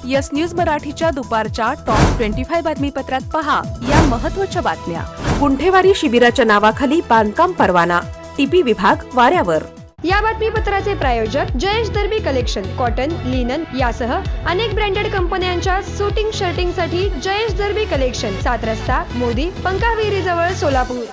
Yes news मराठीच्या दुपारच्या top 25 बातमीपत्रात पहा या महत्त्वाच्या बातम्या। गुंठेवारी शिबिराच्या नावाखाली बांधकाम परवाना, टीपी विभाग वाऱ्यावर। या बातमीपत्राचे प्रायोजक जयेश दर्बी कलेक्शन, कॉटन, लिनन यासह अनेक ब्रँडेड कंपन्यांच्या शूटिंग शर्टिंगसाठी जयेश दर्बी कलेक्शन, 7 रस्ता मोदी पंकाविहिरी जवळ सोलापूर।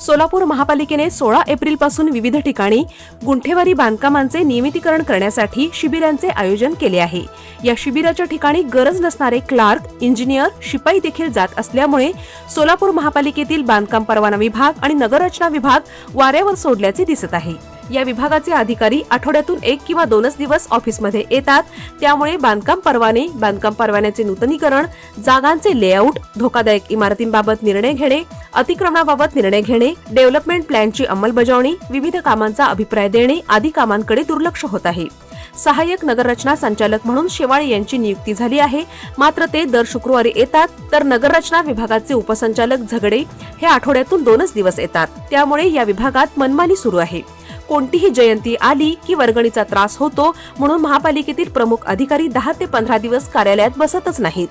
सोलापूर महापालिकेने 16 एप्रिल पासून विविध ठिकाणी गुंठेवारी बांधकामांचे नियमितीकरण करण्यासाठी शिबिरांचे आयोजन केले आहे। या शिबिराच्या ठिकाणी गरज नसणारे क्लार्क, इंजिनियर, शिपाई देखील जात असल्यामुळे सोलापूर महापालिकेतील बांधकाम परवाना विभाग आणि नगररचना विभाग वाऱ्यावर सोडल्याचे दिसत आहे। या विभागाचे अधिकारी आठवड्यातून 1 किंवा 2 दिवस ऑफिसमध्ये येतात, त्यामुळे बांधकाम परवाने, बांधकाम परवान्याचे नूतनीकरण, जागांचे लेआउट, धोकादायक इमारतींबाबत निर्णय घेणे, अतिक्रमणाबाबत निर्णय घेणे, डेव्हलपमेंट प्लॅनची अंमलबजावणी, विविध कामांचा अभिप्राय देणे आदी कामांकडे दुर्लक्ष होत आहे। सहाय्यक नगररचना संचालक म्हणून शेवाळे यांची नियुक्ती झाली आहे, मात्र ते दर शुक्रवारी येतात, तर नगररचना विभागाचे उपसंचालक झगडे हे आठवड्यातून 2 दिवस येतात। त्यामुळे या विभागात मनमानी सुरू आहे। कोणतीही जयंती आली की वर्गणीचा त्रास होतो, म्हणून महापालिकेतील प्रमुख अधिकारी 10 ते 15 दिवस कार्यालयात बसतच नाहीत।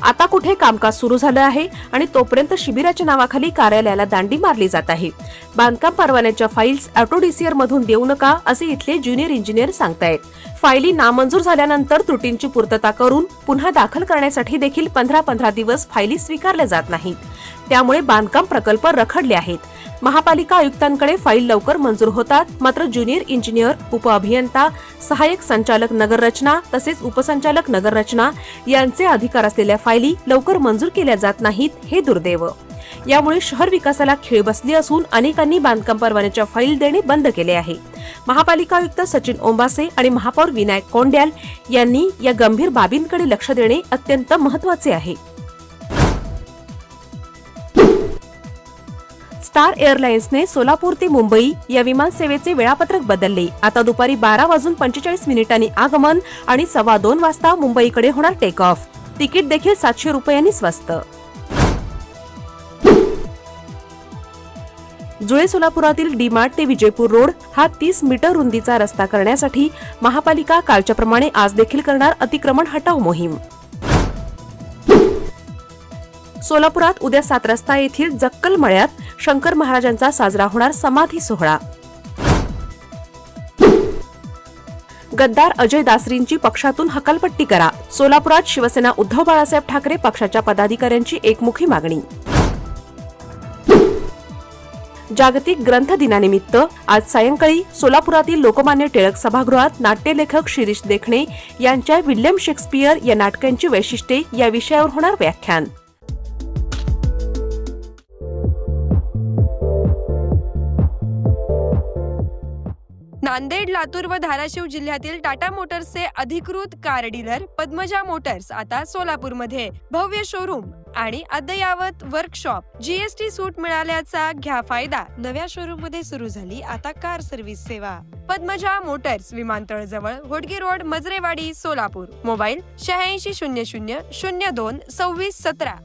आता कुठे कामकाज सुरू झालं आहे आणि तोपर्यंत शिबिराच्या नावाखाली कार्यालयाला दांडी मारली जात आहे। बांधकाम परवान्याच्या फाईल्स ऑटोडीसीआर मधून देऊ नका असे इथले ज्युनियर इंजिनियर सांगतायत। फाईली नामंजूर झाल्यानंतर त्रुटींची पूर्तता करून पुन्हा दाखल करण्यासाठी देखील 15 दिवस फाईली स्वीकारल्या जात नाहीत। त्यामुळे बांधकाम प्रकल्प रखडले आहेत। महापालिका आयुक्तांकडे फाईल लवकर मंजूर होतात, मात्र ज्युनियर इंजिनियर, उपअभियंता, सहाय्यक संचालक नगररचना तसेच उपसंचालक नगररचना यांचे अधिकार असलेल्या फाईली लवकर मंजूर केल्या जात नाहीत, हे दुर्दैव। यामुळे शहर विकासाला खीळ बसली असून अनेकांनी बांधकाम परवान्याच्या फाईल देणे बंद केले आहे। महापालिका आयुक्त सचिन ओंबासे आणि महापौर विनायक कोंड्याल यांनी या गंभीर बाबींकडे लक्ष देणे अत्यंत महत्त्वाचे आहे। स्टार एअरलाइन्सने सोलापूर ते मुंबई या विमान सेवेचे वेळापत्रक बदलले। आता दुपारी 12:45 आगमन आणि 2:15 वाजता मुंबईकडे होणार टेक ऑफ। तिकीट देखील 700 रुपयांनी स्वस्त। जुळे सोलापुरातील डीमार्ट ते विजयपूर रोड हा 30 मीटर रुंदीचा रस्ता करण्यासाठी महापालिका कालच्याप्रमाणे आज देखील करणार अतिक्रमण हटाव मोहीम। सोलापुरात उद्या 7 रस्ता येथील जक्कल मळ्यात शंकर महाराजांचा साजरा होणार समाधी सोहळा। गद्दार अजय दासरींची पक्षातून हकालपट्टी करा, सोलापुरात शिवसेना उद्धव बाळासाहेब ठाकरे पक्षाच्या पदाधिकाऱ्यांची एकमुखी मागणी। जागतिक ग्रंथ दिनानिमित्त आज सायंकाळी सोलापुरातील लोकमान्य टिळक सभागृहात नाट्यलेखक शिरीष देखणे यांच्या विल्यम शेक्सपियर या नाटकांची वैशिष्ट्ये या विषयावर होणार व्याख्यान। नांदेड, लातूर व धाराशिव जिल्ह्यातील टाटा मोटर्सचे अधिकृत कार डीलर पद्मजा मोटर्स आता सोलापूरमध्ये भव्य शोरूम आणि अद्ययावत वर्कशॉप, जीएसटी सूट मिळाल्याचा घ्या फायदा। नव्या शोरूम मध्ये सुरू झाली आता कार सर्व्हिस सेवा। पद्मजा मोटर्स, विमानतळ जवळ, Hodgi road, Majrewadi, Solapur. Mobile 8600022617।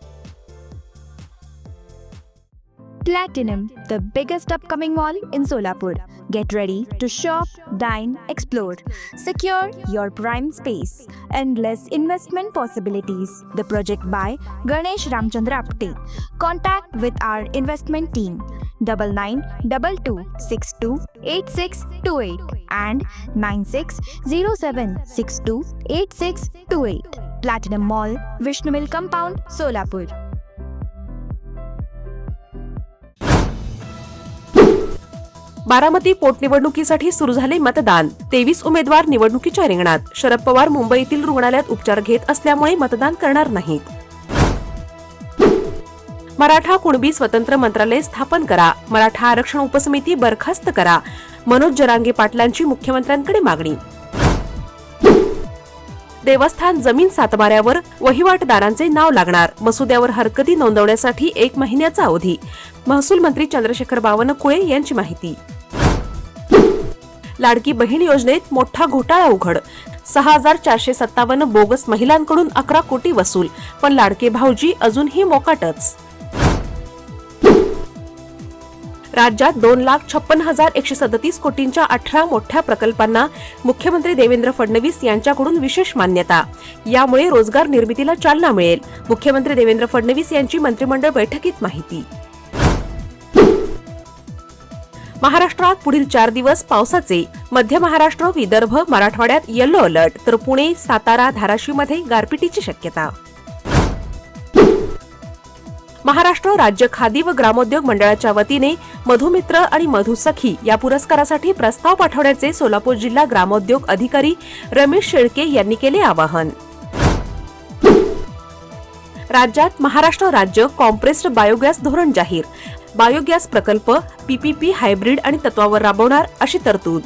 Platinum, the biggest upcoming mall in Solapur. Get ready to shop, dine, explore. Secure your prime space. Endless investment possibilities. The project by Ganesh Ramchandra Apte. Contact with our investment team 9922628628 and 9607628628. Platinum Mall, Vishnu Mill Compound, Solapur. Baramati पोटनिवडणुकीसाठी सुरू झाले मतदान। 23 उमेदवार निवडणुकीच्या रिंगणात। शरद पवार मुंबईतील रुग्णालयात उपचार घेत असल्यामुळे मतदान करणार नाहीत। मराठा कुणबी स्वतंत्र मंत्रालय स्थापन करा, मराठा आरक्षण उपसमिती बरखास्त करा, मनोज जरांगे पाटलांची मुख्यमंत्र्यांकडे मागणी। देवस्थान जमीन सातबाऱ्यावर वहिवाटदारांचे नाव लागणार, मसुद्यावर हरकती नोंदवण्यासाठी 1 महिन्याचा अवधी। महसूल मंत्री चंद्रशेखर बावनकुळे यांची माहिती। लाडकी बहीण योजनेत मोठा घोटाळा उघड, 6457 बोगस महिलांकडून 11 कोटी वसूल, पण लाडके भाऊजी अजूनही मोकाटच। राज्यात 2,56,137 कोटींच्या 18 मोठ्या प्रकल्पांना मुख्यमंत्री देवेंद्र फडणवीस यांच्याकडून विशेष मान्यता. यामुळे रोजगार निर्मितीला चालना मिळेल. मुख्यमंत्री देवेंद्र फडणवीस यांची मंत्रिमंडळ बैठकीत माहिती. महाराष्ट्रात पुढील 4 दिवस पावसाचे. मध्य महाराष्ट्र, विदर्भ, मराठवाड्यात येलो अलर्ट, तर पुणे, सातारा, धाराशिवमध्ये गारपिटीची शक्यता. महाराष्ट्र राज्य खादी व ग्रामोद्योग मंडळाच्या वतीने मधुमित्र आणि मधुसखी या पुरस्कारासाठी प्रस्ताव पाठवण्याचे सोलापूर जिल्हा ग्रामोद्योग अधिकारी रमेश शेळके यांनी केले आवाहन. राज्यात महाराष्ट्र राज्य कॉम्प्रेस्ड बायोगॅस धोरण जाहीर. बायोगॅस प्रकल्प पीपीपी हायब्रिड आणि तत्वावर राबवणार अशी तरतूद.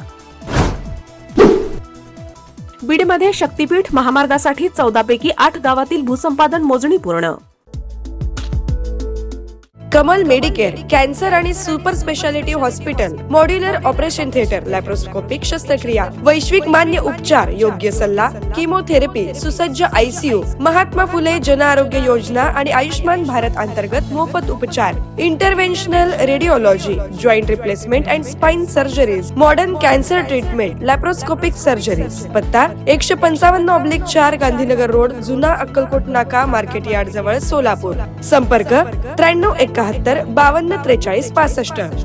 बीडमध्ये शक्तीपीठ महामार्गासाठी 14 पैकी 8 गावातील भूसंपादन मोजणी पूर्ण. कमल मेडिकेअर कॅन्सर आणि super speciality hospital, modular operation theatre, laparoscopic शस्त्रक्रिया, वैश्विक मान्य उपचार, योग्य सल्ला, किमोथेरपी, सुसज्ज आयसीयू, महात्मा फुले जन आरोग्य योजना आणि आयुष्मान भारत अंतर्गत मोफत उपचार, interventional radiology, joint replacement and spine surgeries, modern cancer treatment, laparoscopic surgeries. पत्ता 155/4 गांधीनगर रोड, जुना अक्कलकोट नाका, मार्केट यार्ड जवळ, सोलापूर. संपर्क 9371 52 43 65.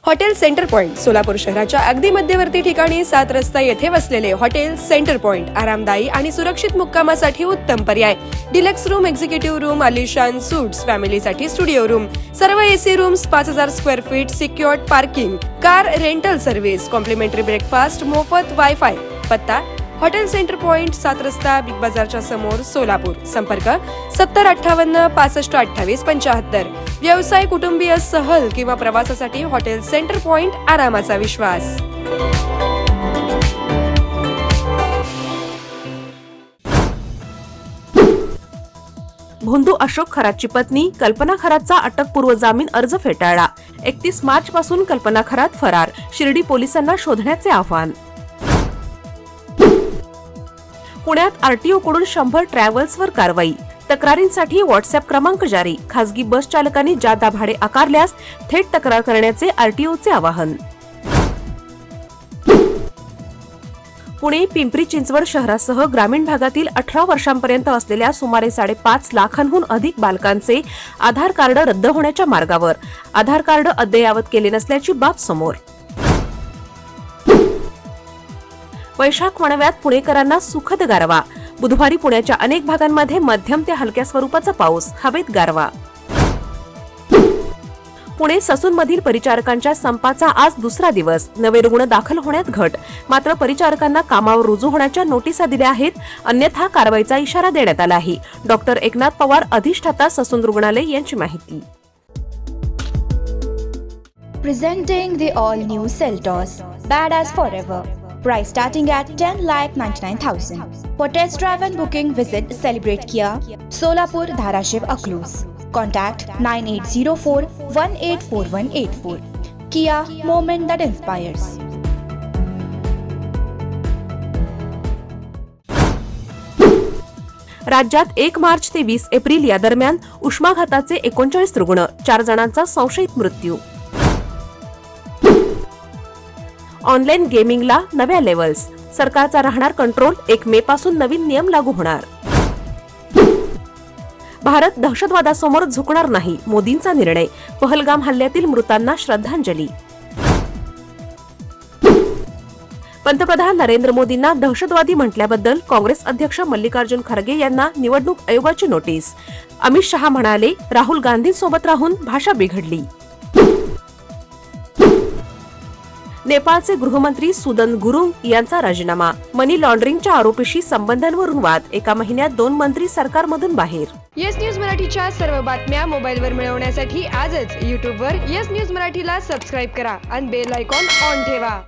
हॉटेल सेंटर पॉइंट सोलापूर शहराच्या अगदी मध्यवर्ती ठिकाणी 7 रस्ता येथे वसलेले हॉटेल सेंटर पॉइंट आरामदायी आणि सुरक्षित मुक्कामासाठी उत्तम पर्याय. डिलक्स रूम, एक्झिक्युटिव्ह रूम, आलिशान सूट्स, फॅमिलीसाठी स्टुडिओ रूम, सर्व AC rooms, 5000 square feet, secured parking, car rental service, complimentary breakfast, मोफत वायफाय. पत्ता हॉटेल सेंटर पॉइंट 7 रस्ता, बिग बाजारच्या समोर, सोलापूर. संपर्क 7058 65 28 75. व्यवसाय, कुटुंबीय, सहल किंवा प्रवासासाठी हॉटेल सेंटर पॉइंट आरामाचा विश्वास. भोंदू अशोक खरातची पत्नी कल्पना खरातचा अटकपूर्व जामीन अर्ज फेटाळला. 31 मार्च पासून कल्पना खरात फरार. शिर्डी पोलिसांना शोधण्याचे आवाहन. पुण्यात आरटीओ कडून 100 ट्रॅव्हल्सवर कारवाई. तक्रारींसाठी व्हॉट्सअप क्रमांक जारी. खासगी बस चालकांनी जादा भाडे आकारल्यास थेट तक्रार करण्याचे आरटीओचे आवाहन. पुणे, पिंपरी चिंचवड शहरासह ग्रामीण भागातील 18 वर्षांपर्यंत असलेल्या सुमारे 5.5 लाखांहून अधिक बालकांचे आधार कार्ड रद्द होण्याच्या मार्गावर. आधार कार्ड अद्ययावत केले नसल्याची बाब समोर. वैशाख वणव्यात पुणेकरांना सुखद गारवा. बुधवारी पुण्याच्या अनेक भागांमध्ये मध्यम ते हलक्या स्वरूपाचा पाऊस, हवेत गारवा. पुणे ससूनमधील परिचारकांच्या संपाचा आज दुसरा दिवस. नवे रुग्ण दाखल होण्यात घट. मात्र परिचारकांना कामावर रुजू होण्याच्या नोटिसा दिल्या आहेत. अन्यथा कारवाईचा इशारा देण्यात आला आहे. डॉक्टर एकनाथ पवार, अधिष्ठाता, ससून रुग्णालय यांची माहिती. Presenting the all-new Seltos, badass forever. Price starting at 10,99,000. For test drive and booking, visit Celebrate Kia, Solapur, Dharashiv, Aklus. Contact 9804-184184. Kia, moment that inspires. राज्यात 1 मार्च ते 20 एप्रिल या दरम्यान उष्माघाताचे 39 रुग्ण, 4 जणांचा संशयित मृत्यू. ऑनलाईन गेमिंगला नव्या लेव्हल्स. सरकारचा राहणार कंट्रोल. 1 मे पासून नवीन नियम लागू होणार. भारत दहशतवादासमोर झुकणार नाही, मोदींचा निर्णय. पहलगाम हल्ल्यातील मृतांना श्रद्धांजली. पंतप्रधान नरेंद्र मोदींना दहशतवादी म्हटल्याबद्दल काँग्रेस अध्यक्ष मल्लिकार्जुन खरगे यांना निवडणूक आयोगाची नोटीस. अमित शहा म्हणाले, राहुल गांधींसोबत राहून भाषा बिघडली. नेपाळचे गृहमंत्री सुदन गुरुंग यांचा राजीनामा. मनी लॉन्ड्रिंगच्या आरोपीशी संबंधांवरून वाद. 1 महिन्यात 2 मंत्री सरकारमधून बाहेर. येस न्यूज मराठीच्या सर्व बातम्या मोबाईलवर मिळवण्यासाठी आजच YouTubeवर येस न्यूज मराठीला सबस्क्राईब करा आणि बेल आयकॉन ऑन ठेवा.